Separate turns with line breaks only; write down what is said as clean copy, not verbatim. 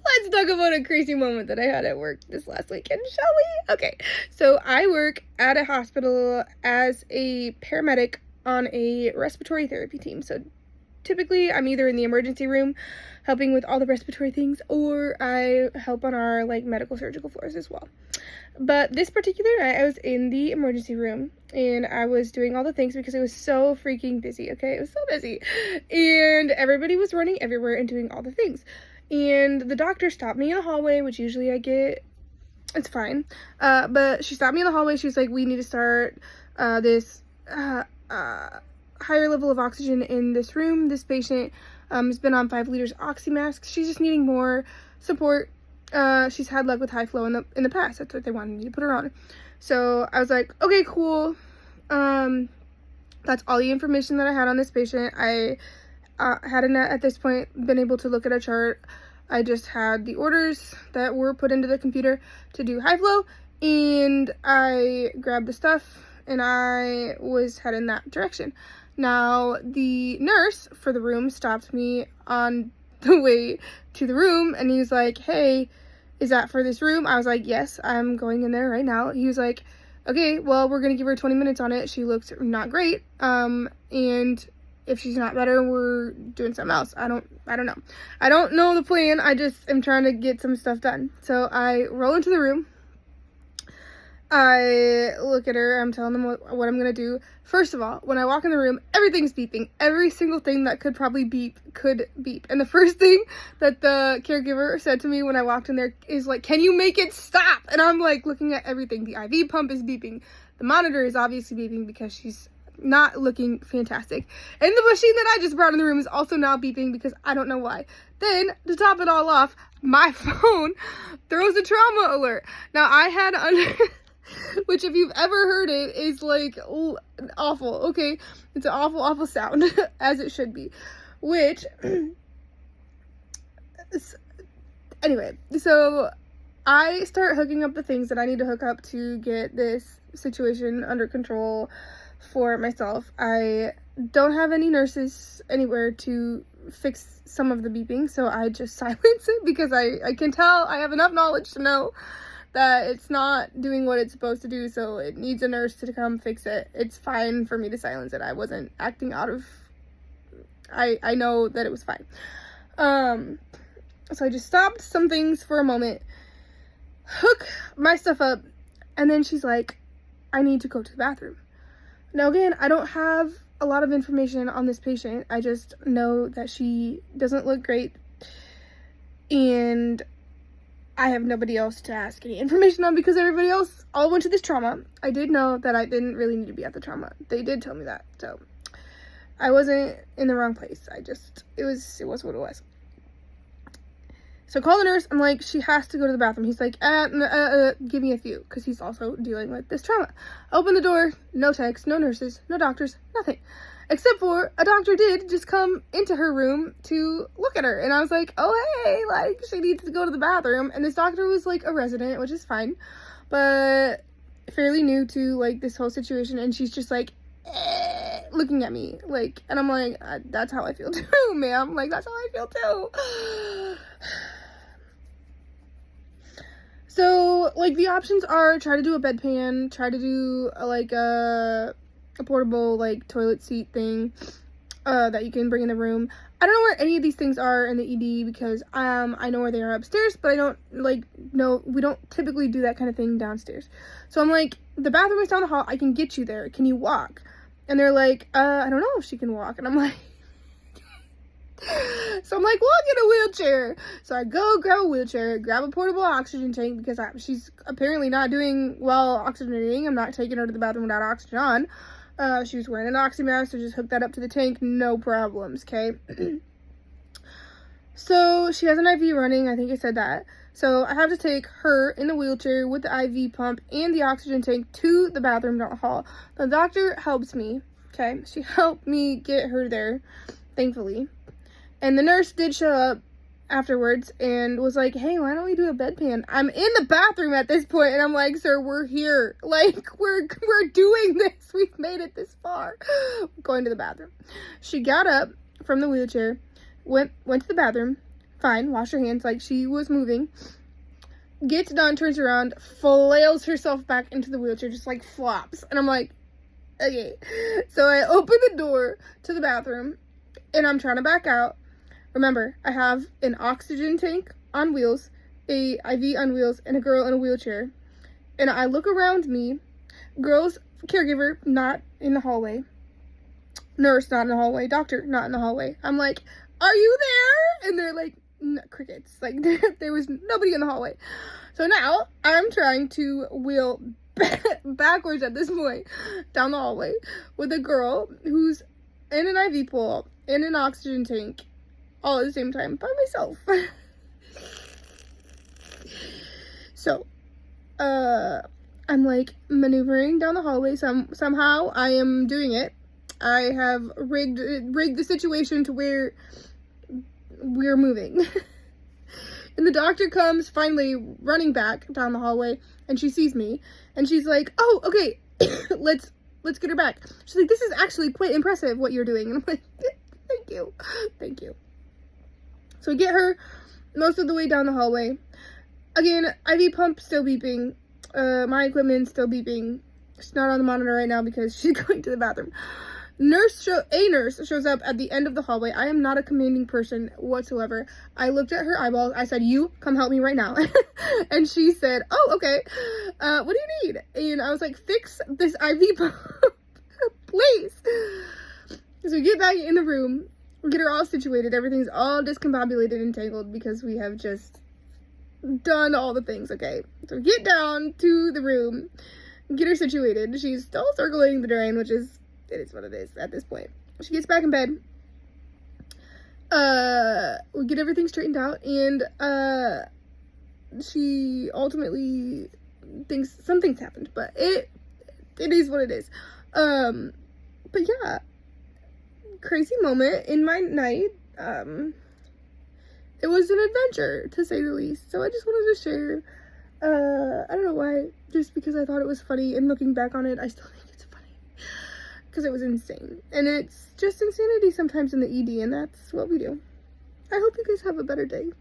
let's talk about a crazy moment that I had at work this last weekend, shall we? Okay, so I work at a hospital as a paramedic on a respiratory therapy team. So typically I'm either in the emergency room helping with all the respiratory things, or I help on our like medical surgical floors as well. But this particular night I was in the emergency room and I was doing all the things because it was so freaking busy. Okay, it was so busy and everybody was running everywhere and doing all the things, and the doctor stopped me in the hallway, which usually I get, it's fine, but she stopped me in the hallway. She was like, we need to start this higher level of oxygen in this room. This patient has been on 5 liters oxy masks. She's just needing more support. She's had luck with high flow in the past. That's what they wanted me to put her on. So I was like, okay, cool. That's all the information that I had on this patient. I hadn't at this point been able to look at a chart. I just had the orders that were put into the computer to do high flow, and I grabbed the stuff and I was heading that direction. Now, the nurse for the room stopped me on the way to the room, and he was like, hey, is that for this room? I was like, yes, I'm going in there right now. He was like, okay, well, we're gonna give her 20 minutes on it. She looks not great, and if she's not better, we're doing something else. I don't know. I don't know the plan. I just am trying to get some stuff done. So I roll into the room. I look at her, I'm telling them what I'm gonna do. First of all, when I walk in the room, everything's beeping. Every single thing that could probably beep could beep. And the first thing that the caregiver said to me when I walked in there is like, can you make it stop? And I'm like looking at everything. The IV pump is beeping. The monitor is obviously beeping because she's not looking fantastic. And the machine that I just brought in the room is also now beeping because I don't know why. Then, to top it all off, my phone throws a trauma alert. Now, I had which if you've ever heard it is like awful. Okay, it's an awful sound as it should be, which anyway, so I start hooking up the things that I need to hook up to get this situation under control for myself. I don't have any nurses anywhere to fix some of the beeping, so I just silence it because I can tell, I have enough knowledge to know that it's not doing what it's supposed to do, so it needs a nurse to come fix it. It's fine for me to silence it. I wasn't acting out of, I know that it was fine. So I just stopped some things for a moment, hook my stuff up, and then she's like, I need to go to the bathroom. Now again, I don't have a lot of information on this patient. I just know that she doesn't look great, and I have nobody else to ask any information on because everybody else all went to this trauma. I did know that I didn't really need to be at the trauma. They did tell me that, so I wasn't in the wrong place. It was what it was. So I call the nurse. I'm like, she has to go to the bathroom. He's like, give me a few, because he's also dealing with this trauma. Open the door, no techs, no nurses, no doctors, nothing. Except for a doctor did just come into her room to look at her. And I was like, oh, hey, like, she needs to go to the bathroom. And this doctor was, like, a resident, which is fine, but fairly new to, like, this whole situation. And she's just, like, looking at me, like, and I'm like, that's how I feel too, ma'am. Like, that's how I feel too. So, like, the options are try to do a bedpan, try to do, a portable, like, toilet seat thing that you can bring in the room. I don't know where any of these things are in the ED because I know where they are upstairs, but I don't, no, we don't typically do that kind of thing downstairs. So I'm like, the bathroom is down the hall. I can get you there. Can you walk? And they're like, I don't know if she can walk. And I'm like, so I'm like, well, I'll get a wheelchair. So I go grab a wheelchair, grab a portable oxygen tank because she's apparently not doing well oxygenating. I'm not taking her to the bathroom without oxygen on. She was wearing an oxy mask, so just hook that up to the tank, no problems, okay? So she has an IV running, I think I said that. So I have to take her in the wheelchair with the IV pump and the oxygen tank to the bathroom down the hall. The doctor helps me, okay? She helped me get her there, thankfully. And the nurse did show up afterwards and was like, hey, why don't we do a bedpan? I'm in the bathroom at this point, and I'm like, sir, we're here. Like, we're doing this. We've made it this far. Going to the bathroom. She got up from the wheelchair, went to the bathroom, Fine, wash her hands like she was moving. Gets done, turns around, flails herself back into the wheelchair, just like flops. And I'm like, okay. So I open the door to the bathroom and I'm trying to back out. Remember, I have an oxygen tank on wheels, a IV on wheels, and a girl in a wheelchair. And I look around me, girl's caregiver not in the hallway, nurse not in the hallway, doctor not in the hallway. I'm like, are you there? And they're like, crickets. Like, there was nobody in the hallway. So now I'm trying to wheel backwards at this point down the hallway with a girl who's in an IV pole, in an oxygen tank, all at the same time by myself. So, I'm like maneuvering down the hallway. Somehow I am doing it. I have rigged the situation to where we're moving. And the doctor comes finally running back down the hallway, and she sees me, and she's like, oh, okay, let's get her back. She's like, this is actually quite impressive what you're doing. And I'm like, thank you. So we get her most of the way down the hallway. Again, IV pump still beeping. My equipment still beeping. She's not on the monitor right now because she's going to the bathroom. A nurse shows up at the end of the hallway. I am not a commanding person whatsoever. I looked at her eyeballs. I said, you come help me right now. And she said, oh, okay. What do you need? And I was like, fix this IV pump, please. So we get back in the room, we get her all situated. Everything's all discombobulated and tangled because we have just done all the things. Okay, so we get down to the room, get her situated. She's still circling the drain, which is, it is what it is at this point. She gets back in bed. We get everything straightened out, and she ultimately thinks some things happened, but it is what it is. But yeah, crazy moment in my night. It was an adventure, to say the least. So I just wanted to share. I don't know why, just because I thought it was funny, and looking back on it, I still think it's funny. Because it was insane. And it's just insanity sometimes in the ED, and that's what we do. I hope you guys have a better day.